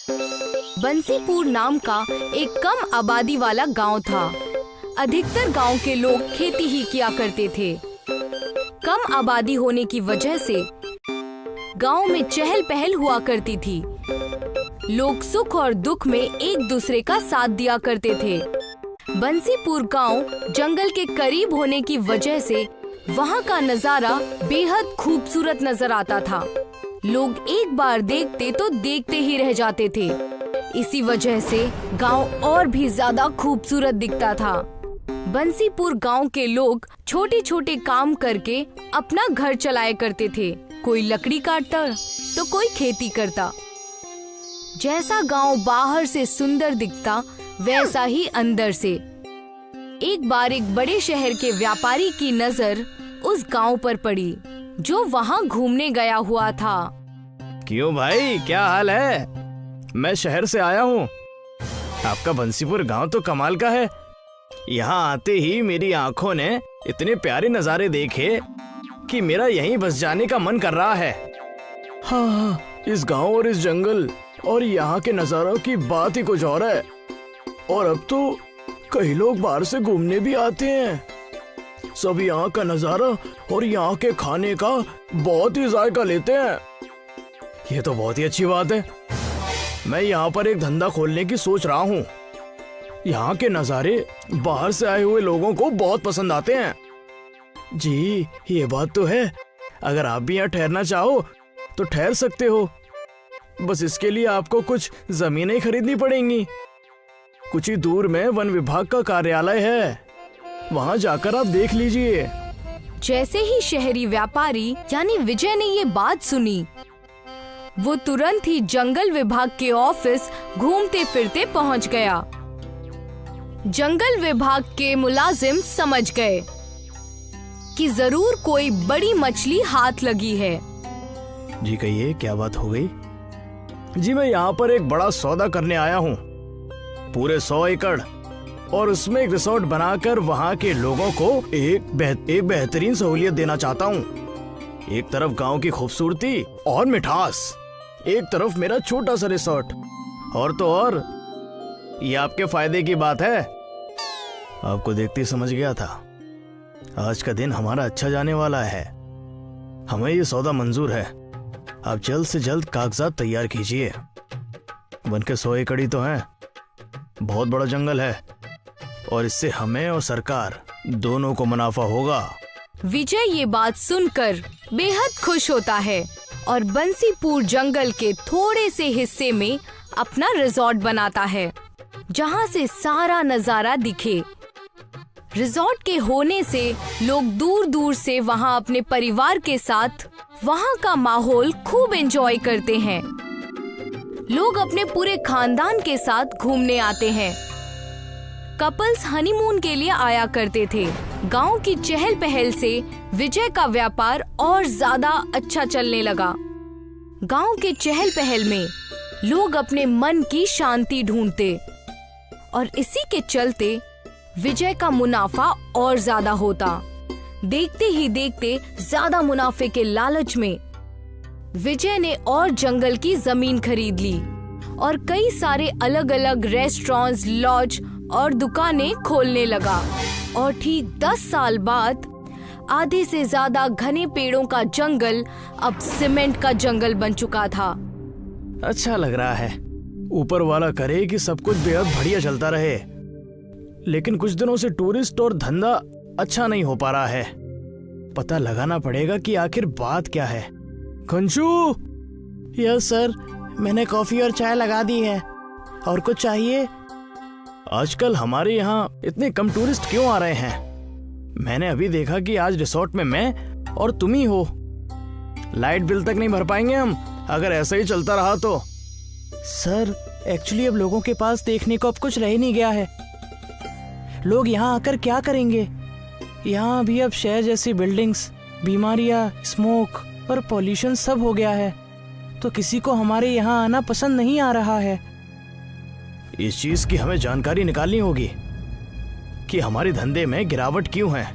बंसीपुर नाम का एक कम आबादी वाला गांव था। अधिकतर गांव के लोग खेती ही किया करते थे। कम आबादी होने की वजह से गांव में चहल पहल हुआ करती थी। लोग सुख और दुख में एक दूसरे का साथ दिया करते थे। बंसीपुर गांव जंगल के करीब होने की वजह से वहां का नजारा बेहद खूबसूरत नजर आता था। लोग एक बार देखते तो देखते ही रह जाते थे। इसी वजह से गांव और भी ज्यादा खूबसूरत दिखता था। बंसीपुर गांव के लोग छोटे छोटे काम करके अपना घर चलाया करते थे। कोई लकड़ी काटता तो कोई खेती करता। जैसा गांव बाहर से सुंदर दिखता वैसा ही अंदर से। एक बार एक बड़े शहर के व्यापारी की नजर उस गांव पर पड़ी जो वहां घूमने गया हुआ था। क्यों भाई, क्या हाल है? मैं शहर से आया हूँ। आपका बंसीपुर गांव तो कमाल का है। यहाँ आते ही मेरी आंखों ने इतने प्यारे नजारे देखे कि मेरा यहीं बस जाने का मन कर रहा है। हाँ, इस गांव और इस जंगल और यहाँ के नजारों की बात ही कुछ और है। और अब तो कई लोग बाहर से घूमने भी आते हैं। सब यहाँ का नजारा और यहाँ के खाने का बहुत ही जायका लेते हैं। ये तो बहुत ही अच्छी बात है। मैं यहाँ पर एक धंधा खोलने की सोच रहा हूँ। यहाँ के नज़ारे बाहर से आए हुए लोगों को बहुत पसंद आते हैं। जी, ये बात तो है। अगर आप भी यहाँ ठहरना चाहो तो ठहर सकते हो। बस इसके लिए आपको कुछ जमीनें खरीदनी पड़ेंगी। कुछ ही दूर में वन विभाग का कार्यालय है, वहाँ जाकर आप देख लीजिए। जैसे ही शहरी व्यापारी यानी विजय ने ये बात सुनी, वो तुरंत ही जंगल विभाग के ऑफिस घूमते फिरते पहुंच गया। जंगल विभाग के मुलाजिम समझ गए कि जरूर कोई बड़ी मछली हाथ लगी है। जी कहिए, क्या बात हो गई? जी, मैं यहाँ पर एक बड़ा सौदा करने आया हूँ। पूरे 100 एकड़ और उसमें एक रिसोर्ट बनाकर वहाँ के लोगों को एक बेहतरीन सहूलियत देना चाहता हूँ। एक तरफ गांव की खूबसूरती और मिठास, एक तरफ मेरा छोटा सा रिसोर्ट। और तो और ये आपके फायदे की बात है। आपको देखते ही समझ गया था। आज का दिन हमारा अच्छा जाने वाला है। हमें ये सौदा मंजूर है। आप जल्द से जल्द कागजात तैयार कीजिए। वन के 100 एकड़ ही तो हैं। बहुत बड़ा जंगल है और इससे हमें और सरकार दोनों को मुनाफा होगा। विजय ये बात सुनकर बेहद खुश होता है और बंसीपुर जंगल के थोड़े से हिस्से में अपना रिजॉर्ट बनाता है, जहाँ से सारा नजारा दिखे। रिजॉर्ट के होने से लोग दूर दूर से वहाँ अपने परिवार के साथ वहाँ का माहौल खूब एंजॉय करते हैं। लोग अपने पूरे खानदान के साथ घूमने आते हैं। कपल्स हनीमून के लिए आया करते थे। गांव की चहल पहल से विजय का व्यापार और ज्यादा अच्छा चलने लगा। गांव के चहल पहल में लोग अपने मन की शांति ढूंढते और इसी के चलते विजय का मुनाफा और ज्यादा होता। देखते ही देखते ज्यादा मुनाफे के लालच में विजय ने और जंगल की जमीन खरीद ली और कई सारे अलग अलग रेस्टोरेंट्स, लॉज और दुकानें खोलने लगा। और ठीक 10 साल बाद आधे से ज्यादा घने पेड़ों का जंगल अब सीमेंट का जंगल बन चुका था। अच्छा लग रहा है। ऊपर वाला करे कि सब कुछ बेहद बढ़िया चलता रहे। लेकिन कुछ दिनों से टूरिस्ट और धंधा अच्छा नहीं हो पा रहा है। पता लगाना पड़ेगा कि आखिर बात क्या है। कंचू! यस सर, मैंने कॉफी और चाय लगा दी है। और कुछ चाहिए? आजकल हमारे यहाँ इतने कम टूरिस्ट क्यों आ रहे हैं? मैंने अभी देखा कि आज रिसोर्ट में मैं और तुम ही हो। लाइट बिल तक नहीं भर पाएंगे हम अगर ऐसा ही चलता रहा तो। सर, एक्चुअली अब लोगों के पास देखने को अब कुछ रह ही नहीं गया है। लोग यहाँ आकर क्या करेंगे? यहाँ भी अब शहर जैसी बिल्डिंग्स, बीमारियाँ, स्मोक और पॉल्यूशन सब हो गया है, तो किसी को हमारे यहाँ आना पसंद नहीं आ रहा है। इस चीज की हमें जानकारी निकालनी होगी कि हमारे धंधे में गिरावट क्यों है।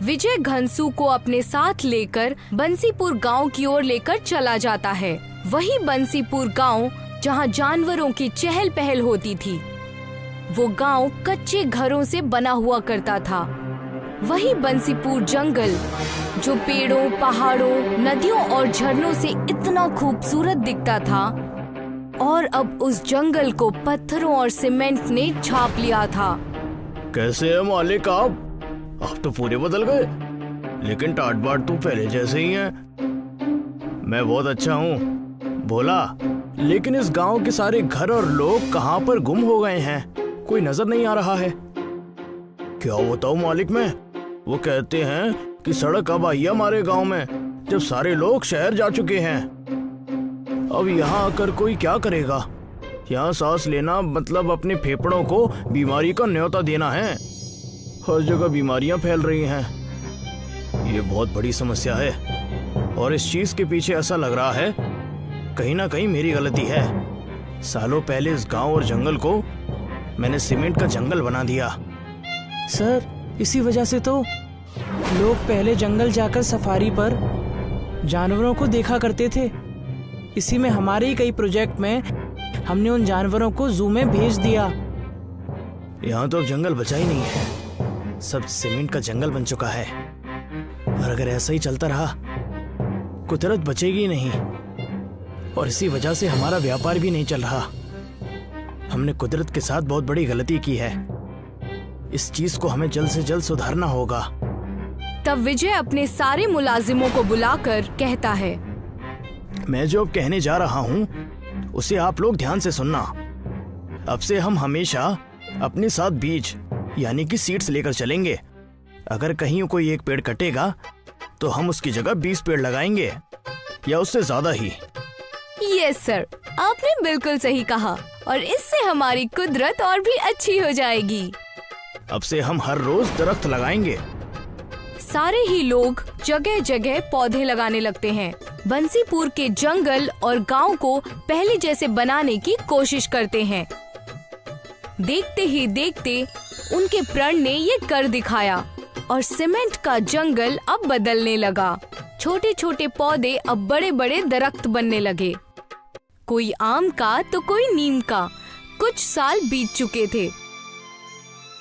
विजय घनसू को अपने साथ लेकर बंसीपुर गांव की ओर लेकर चला जाता है। वही बंसीपुर गांव जहाँ जानवरों की चहल पहल होती थी। वो गांव कच्चे घरों से बना हुआ करता था। वही बंसीपुर जंगल जो पेड़ों, पहाड़ों, नदियों और झरनों से इतना खूबसूरत दिखता था, और अब उस जंगल को पत्थरों और सीमेंट ने छाप लिया था। कैसे है मालिक आप तो पूरे बदल गए, लेकिन टाट बाट तो पहले जैसे ही हैं। मैं बहुत अच्छा हूँ भोला, लेकिन इस गांव के सारे घर और लोग कहाँ पर गुम हो गए हैं, कोई नजर नहीं आ रहा है। क्या बताऊँ मालिक मैं, वो कहते हैं कि सड़क अब आई है हमारे गांव में, जब सारे लोग शहर जा चुके हैं। अब यहाँ आकर कोई क्या करेगा? यहाँ सांस लेना मतलब अपने फेफड़ों को बीमारी का न्योता देना है। हर जगह बीमारियां फैल रही हैं। ये बहुत बड़ी समस्या है, और इस चीज के पीछे ऐसा लग रहा है कहीं ना कहीं मेरी गलती है। सालों पहले इस गांव और जंगल को मैंने सीमेंट का जंगल बना दिया। सर, इसी वजह से तो लोग पहले जंगल जाकर सफारी पर जानवरों को देखा करते थे। इसी में हमारे ही कई प्रोजेक्ट में हमने उन जानवरों को जू में भेज दिया। यहाँ तो अब जंगल बचा ही नहीं है, सब सीमेंट का जंगल बन चुका है। और अगर ऐसा ही चलता रहा, कुदरत बचेगी नहीं, और इसी वजह से हमारा व्यापार भी नहीं चल रहा। हमने कुदरत के साथ बहुत बड़ी गलती की है। इस चीज को हमें जल्द से जल्द सुधारना होगा। तब विजय अपने सारे मुलाजिमों को बुलाकर कहता है, मैं जो अब कहने जा रहा हूँ उसे आप लोग ध्यान से सुनना। अब से हम हमेशा अपने साथ बीज यानी कि सीड्स लेकर चलेंगे। अगर कहीं कोई एक पेड़ कटेगा तो हम उसकी जगह 20 पेड़ लगाएंगे, या उससे ज्यादा ही। यस सर, आपने बिल्कुल सही कहा, और इससे हमारी कुदरत और भी अच्छी हो जाएगी। अब से हम हर रोज दरख्त लगाएंगे। सारे ही लोग जगह जगह पौधे लगाने लगते हैं। बंसीपुर के जंगल और गांव को पहले जैसे बनाने की कोशिश करते हैं। देखते ही देखते उनके प्रण ने ये कर दिखाया, और सीमेंट का जंगल अब बदलने लगा। छोटे छोटे पौधे अब बड़े बड़े दरख्त बनने लगे, कोई आम का तो कोई नीम का। कुछ साल बीत चुके थे।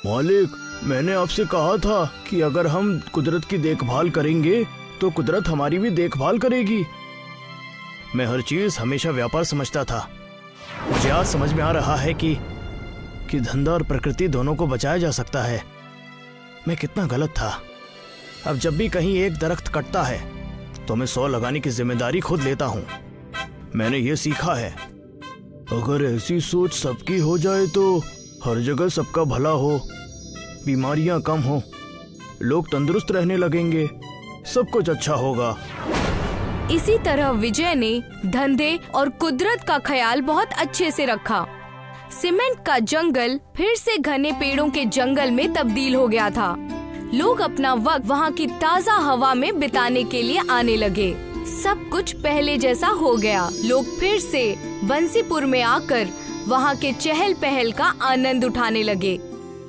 मालिक, मैंने आपसे कहा था कि अगर हम कुदरत की देखभाल करेंगे तो कुदरत हमारी भी देखभाल करेगी। मैं हर चीज हमेशा व्यापार समझता था। मुझे आज समझ में आ रहा है कि धंधा और प्रकृति दोनों को बचाया जा सकता है। मैं कितना गलत था। अब जब भी कहीं एक दरख्त कटता है तो मैं 100 लगाने की जिम्मेदारी खुद लेता हूँ। मैंने ये सीखा है, अगर ऐसी सोच सबकी हो जाए तो हर जगह सबका भला हो, बीमारियां कम हो, लोग तंदुरुस्त रहने लगेंगे, सब कुछ अच्छा होगा। इसी तरह विजय ने धंधे और कुदरत का ख्याल बहुत अच्छे से रखा। सीमेंट का जंगल फिर से घने पेड़ों के जंगल में तब्दील हो गया था। लोग अपना वक्त वहाँ की ताज़ा हवा में बिताने के लिए आने लगे। सब कुछ पहले जैसा हो गया। लोग फिर से बंसीपुर में आकर वहाँ के चहल पहल का आनंद उठाने लगे।